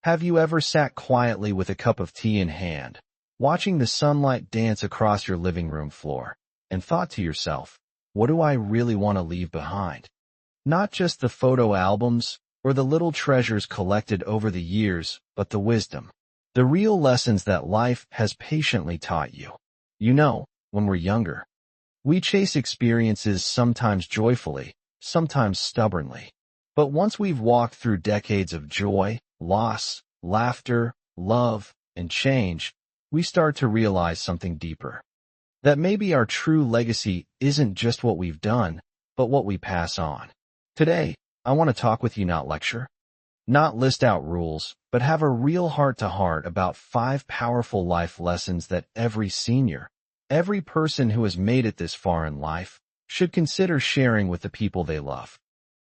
Have you ever sat quietly with a cup of tea in hand, watching the sunlight dance across your living room floor, and thought to yourself, what do I really want to leave behind? Not just the photo albums or the little treasures collected over the years, but the wisdom, the real lessons that life has patiently taught you. You know, when we're younger, we chase experiences sometimes joyfully, sometimes stubbornly. But once we've walked through decades of joy, loss, laughter, love, and change, we start to realize something deeper. That maybe our true legacy isn't just what we've done, but what we pass on. Today, I want to talk with you, not lecture, not list out rules, but have a real heart-to-heart about 5 powerful life lessons that every senior, every person who has made it this far in life, should consider sharing with the people they love.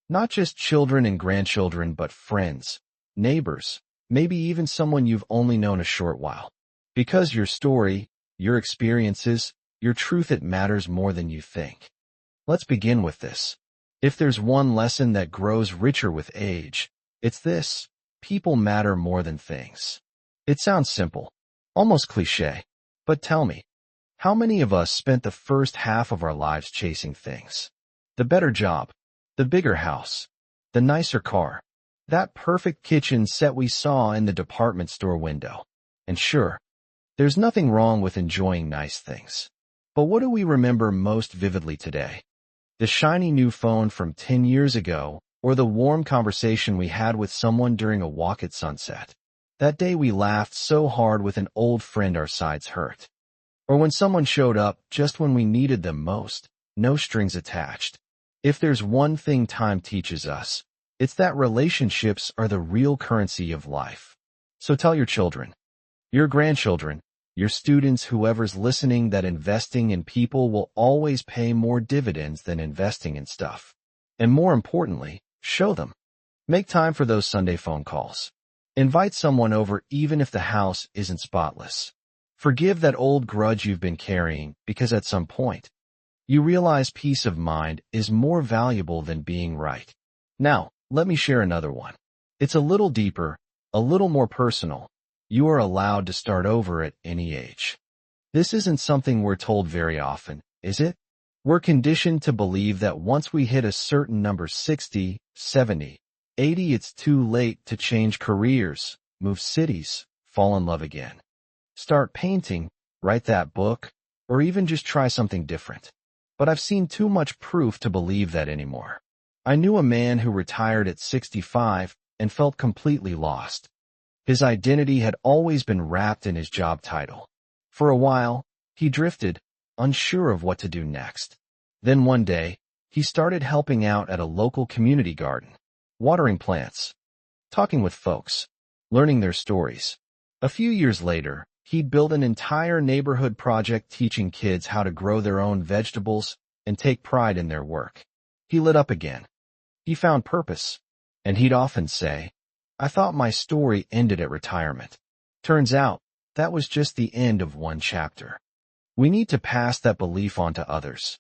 Not just children and grandchildren, but friends, neighbors, maybe even someone you've only known a short while. Because your story, your experiences, your truth, it matters more than you think. Let's begin with this. If there's one lesson that grows richer with age, it's this: people matter more than things. It sounds simple, almost cliché, but tell me, how many of us spent the first half of our lives chasing things? The better job, the bigger house, the nicer car, that perfect kitchen set we saw in the department store window. And sure, there's nothing wrong with enjoying nice things. But what do we remember most vividly today? The shiny new phone from 10 years ago, or the warm conversation we had with someone during a walk at sunset? That day we laughed so hard with an old friend our sides hurt. Or when someone showed up just when we needed them most, no strings attached. If there's one thing time teaches us, it's that relationships are the real currency of life. So tell your children, your grandchildren, your students, whoever's listening, that investing in people will always pay more dividends than investing in stuff. And more importantly, show them. Make time for those Sunday phone calls. Invite someone over even if the house isn't spotless. Forgive that old grudge you've been carrying, because at some point, you realize peace of mind is more valuable than being right. Now, let me share another one. It's a little deeper, a little more personal. You are allowed to start over at any age. This isn't something we're told very often, is it? We're conditioned to believe that once we hit a certain number, 60, 70, 80, it's too late to change careers, move cities, fall in love again, start painting, write that book, or even just try something different. But I've seen too much proof to believe that anymore. I knew a man who retired at 65 and felt completely lost. His identity had always been wrapped in his job title. For a while, he drifted, unsure of what to do next. Then one day, he started helping out at a local community garden, watering plants, talking with folks, learning their stories. A few years later, he'd built an entire neighborhood project teaching kids how to grow their own vegetables and take pride in their work. He lit up again. He found purpose. And he'd often say, I thought my story ended at retirement. Turns out, that was just the end of one chapter. We need to pass that belief on to others.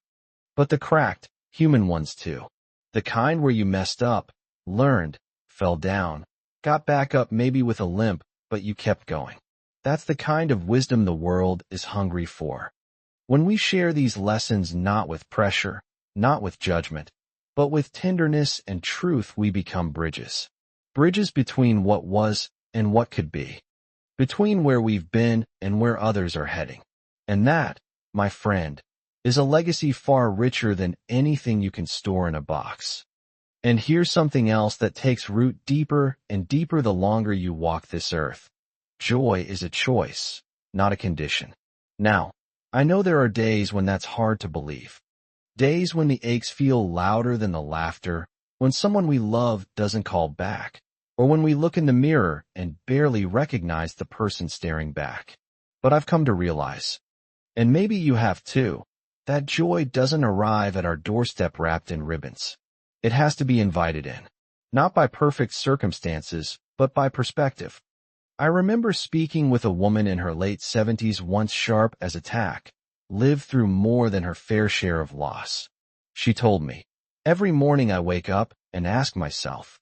But the cracked, human ones too. The kind where you messed up, learned, fell down, got back up maybe with a limp, but you kept going. That's the kind of wisdom the world is hungry for. When we share these lessons not with pressure, not with judgment, but with tenderness and truth, we become bridges. Bridges between what was and what could be. Between where we've been and where others are heading. And that, my friend, is a legacy far richer than anything you can store in a box. And here's something else that takes root deeper and deeper the longer you walk this earth. Joy is a choice, not a condition. Now, I know there are days when that's hard to believe. Days when the aches feel louder than the laughter, when someone we love doesn't call back, or when we look in the mirror and barely recognize the person staring back. But I've come to realize, and maybe you have too, that joy doesn't arrive at our doorstep wrapped in ribbons. It has to be invited in, not by perfect circumstances, but by perspective. I remember speaking with a woman in her late 70s, once sharp as a tack, lived through more than her fair share of loss. She told me, every morning I wake up and ask myself,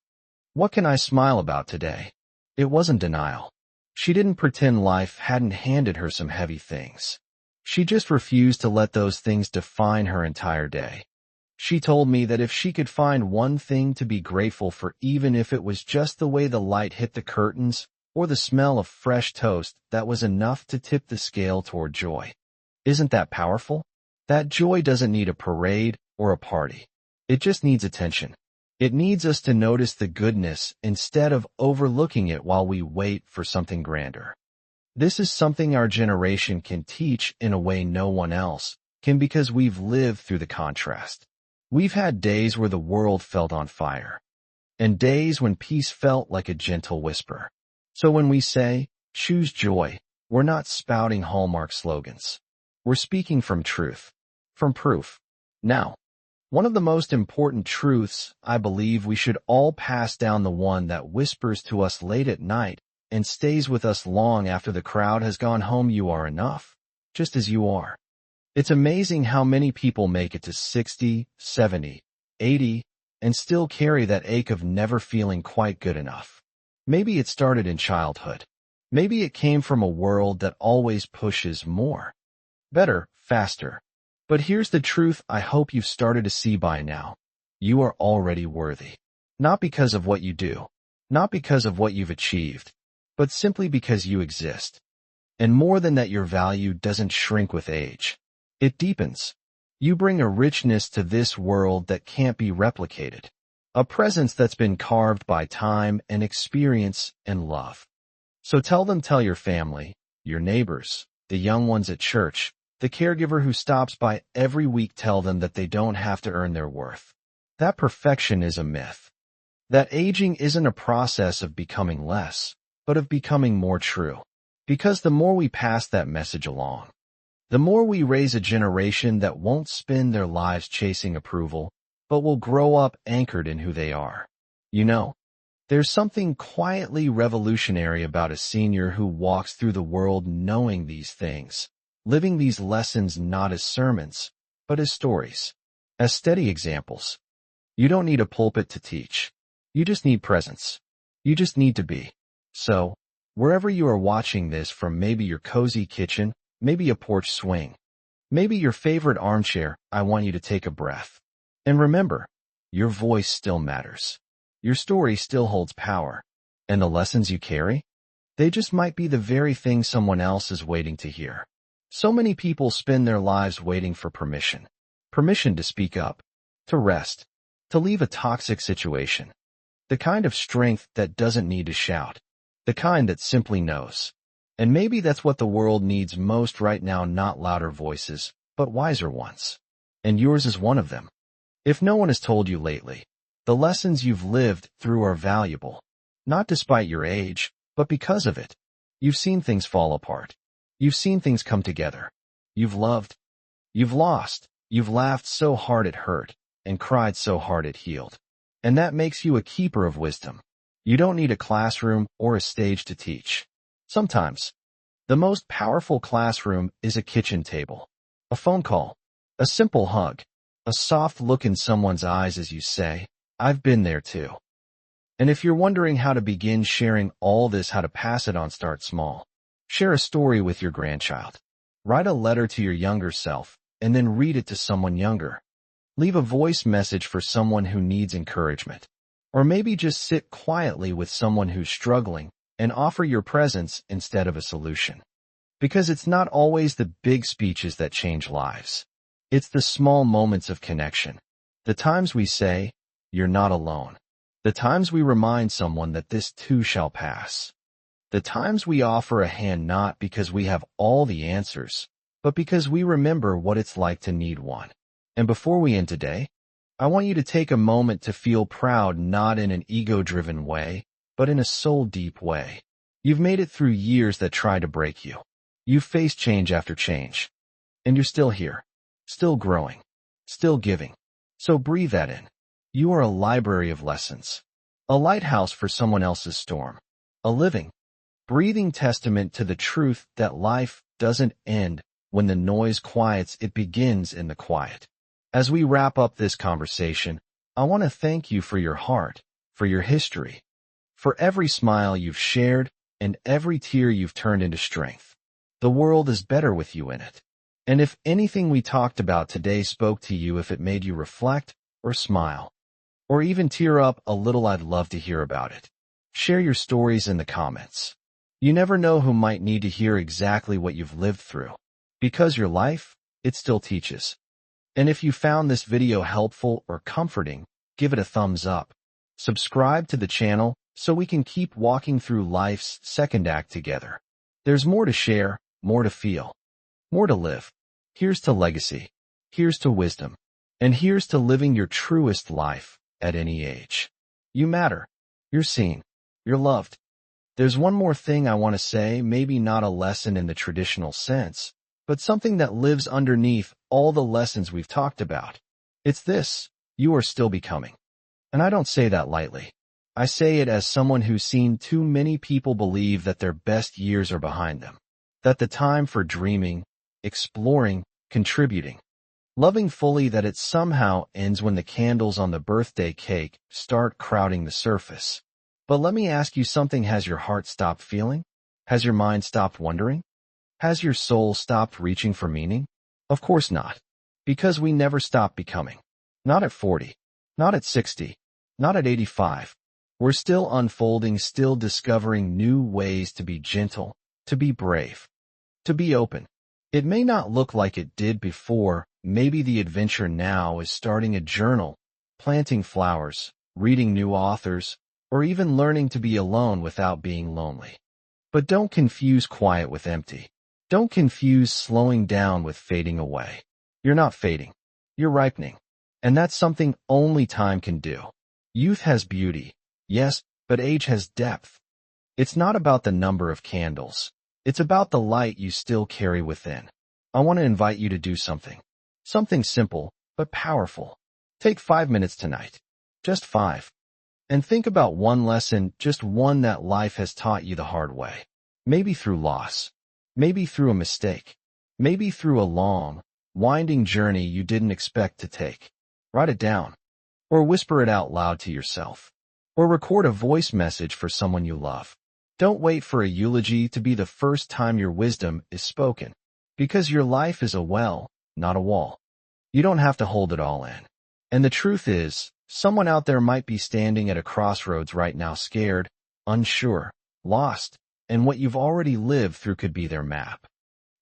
what can I smile about today? It wasn't denial. She didn't pretend life hadn't handed her some heavy things. She just refused to let those things define her entire day. She told me that if she could find one thing to be grateful for, even if it was just the way the light hit the curtains or the smell of fresh toast, that was enough to tip the scale toward joy. Isn't that powerful? That joy doesn't need a parade or a party. It just needs attention. It needs us to notice the goodness instead of overlooking it while we wait for something grander. This is something our generation can teach in a way no one else can, because we've lived through the contrast. We've had days where the world felt on fire, and days when peace felt like a gentle whisper. So when we say, choose joy, we're not spouting Hallmark slogans. We're speaking from truth, from proof. Now, one of the most important truths I believe we should all pass down, the one that whispers to us late at night and stays with us long after the crowd has gone home: you are enough, just as you are. It's amazing how many people make it to 60, 70, 80, and still carry that ache of never feeling quite good enough. Maybe it started in childhood. Maybe it came from a world that always pushes more, better, faster. But here's the truth I hope you've started to see by now. You are already worthy. Not because of what you do, not because of what you've achieved, but simply because you exist. And more than that, your value doesn't shrink with age. It deepens. You bring a richness to this world that can't be replicated. A presence that's been carved by time and experience and love. So tell your family, your neighbors, the young ones at church, the caregiver who stops by every week, tell them that they don't have to earn their worth. That perfection is a myth. That aging isn't a process of becoming less, but of becoming more true. Because the more we pass that message along, the more we raise a generation that won't spend their lives chasing approval, but will grow up anchored in who they are. You know, there's something quietly revolutionary about a senior who walks through the world knowing these things, living these lessons not as sermons, but as stories, as steady examples. You don't need a pulpit to teach. You just need presence. You just need to be. So, wherever you are watching this from, maybe your cozy kitchen, maybe a porch swing, maybe your favorite armchair, I want you to take a breath. And remember, your voice still matters. Your story still holds power. And the lessons you carry? They just might be the very thing someone else is waiting to hear. So many people spend their lives waiting for permission. Permission to speak up, to rest, to leave a toxic situation. The kind of strength that doesn't need to shout. The kind that simply knows. And maybe that's what the world needs most right now, not louder voices, but wiser ones. And yours is one of them. If no one has told you lately, the lessons you've lived through are valuable. Not despite your age, but because of it. You've seen things fall apart. You've seen things come together. You've loved. You've lost. You've laughed so hard it hurt, and cried so hard it healed. And that makes you a keeper of wisdom. You don't need a classroom or a stage to teach. Sometimes, the most powerful classroom is a kitchen table, a phone call, a simple hug, a soft look in someone's eyes as you say, I've been there too. And if you're wondering how to begin sharing all this, how to pass it on, start small. Share a story with your grandchild. Write a letter to your younger self, and then read it to someone younger. Leave a voice message for someone who needs encouragement. Or maybe just sit quietly with someone who's struggling and offer your presence instead of a solution. Because it's not always the big speeches that change lives. It's the small moments of connection. The times we say, you're not alone. The times we remind someone that this too shall pass. The times we offer a hand, not because we have all the answers, but because we remember what it's like to need one. And before we end today, I want you to take a moment to feel proud, not in an ego-driven way, but in a soul-deep way. You've made it through years that tried to break you. You've faced change after change. And you're still here, still growing, still giving. So breathe that in. You are a library of lessons. A lighthouse for someone else's storm. A living, breathing testament to the truth that life doesn't end when the noise quiets, it begins in the quiet. As we wrap up this conversation, I want to thank you for your heart, for your history, for every smile you've shared and every tear you've turned into strength. The world is better with you in it. And if anything we talked about today spoke to you, if it made you reflect or smile, or even tear up a little, I'd love to hear about it. Share your stories in the comments. You never know who might need to hear exactly what you've lived through. Because your life, it still teaches. And if you found this video helpful or comforting, give it a thumbs up. Subscribe to the channel so we can keep walking through life's second act together. There's more to share, more to feel, more to live. Here's to legacy. Here's to wisdom. And here's to living your truest life at any age. You matter. You're seen. You're loved. There's one more thing I want to say, maybe not a lesson in the traditional sense, but something that lives underneath all the lessons we've talked about. It's this: you are still becoming. And I don't say that lightly. I say it as someone who's seen too many people believe that their best years are behind them, that the time for dreaming, exploring, contributing, loving fully, that it somehow ends when the candles on the birthday cake start crowding the surface. But let me ask you something. Has your heart stopped feeling? Has your mind stopped wondering? Has your soul stopped reaching for meaning? Of course not. Because we never stop becoming. Not at 40. Not at 60. Not at 85. We're still unfolding, still discovering new ways to be gentle, to be brave, to be open. It may not look like it did before. Maybe the adventure now is starting a journal, planting flowers, reading new authors, or even learning to be alone without being lonely. But don't confuse quiet with empty. Don't confuse slowing down with fading away. You're not fading. You're ripening. And that's something only time can do. Youth has beauty, yes, but age has depth. It's not about the number of candles. It's about the light you still carry within. I want to invite you to do something. Something simple, but powerful. Take 5 minutes tonight. Just 5. And think about one lesson, just one, that life has taught you the hard way. Maybe through loss. Maybe through a mistake. Maybe through a long, winding journey you didn't expect to take. Write it down. Or whisper it out loud to yourself. Or record a voice message for someone you love. Don't wait for a eulogy to be the first time your wisdom is spoken. Because your life is a well, not a wall. You don't have to hold it all in. And the truth is, someone out there might be standing at a crossroads right now, scared, unsure, lost, and what you've already lived through could be their map.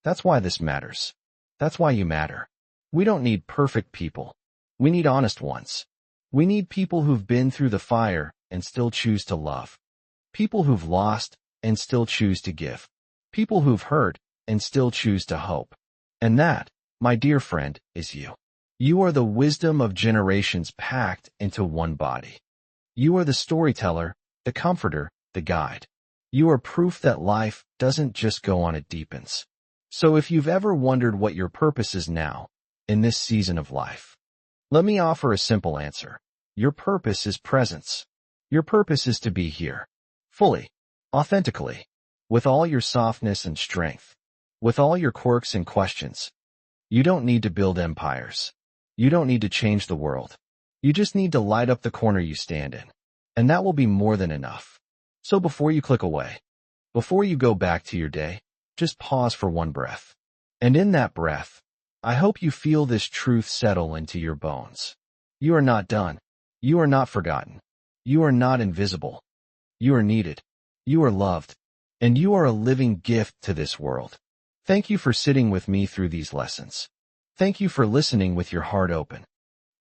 That's why this matters. That's why you matter. We don't need perfect people. We need honest ones. We need people who've been through the fire and still choose to love. People who've lost and still choose to give. People who've hurt and still choose to hope. And that, my dear friend, is you. You are the wisdom of generations packed into one body. You are the storyteller, the comforter, the guide. You are proof that life doesn't just go on, it deepens. So if you've ever wondered what your purpose is now, in this season of life, let me offer a simple answer. Your purpose is presence. Your purpose is to be here. Fully. Authentically. With all your softness and strength. With all your quirks and questions. You don't need to build empires. You don't need to change the world. You just need to light up the corner you stand in. And that will be more than enough. So before you click away, before you go back to your day, just pause for one breath. And in that breath, I hope you feel this truth settle into your bones. You are not done. You are not forgotten. You are not invisible. You are needed. You are loved. And you are a living gift to this world. Thank you for sitting with me through these lessons. Thank you for listening with your heart open.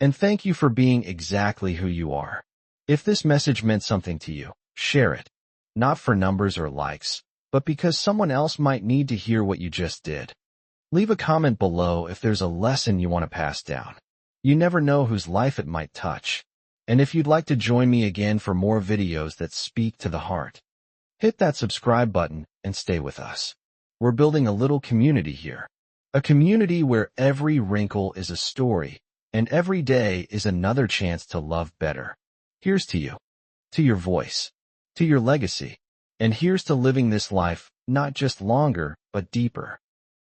And thank you for being exactly who you are. If this message meant something to you, share it. Not for numbers or likes, but because someone else might need to hear what you just did. Leave a comment below if there's a lesson you want to pass down. You never know whose life it might touch. And if you'd like to join me again for more videos that speak to the heart, hit that subscribe button and stay with us. We're building a little community here. A community where every wrinkle is a story, and every day is another chance to love better. Here's to you, to your voice, to your legacy, and here's to living this life not just longer, but deeper.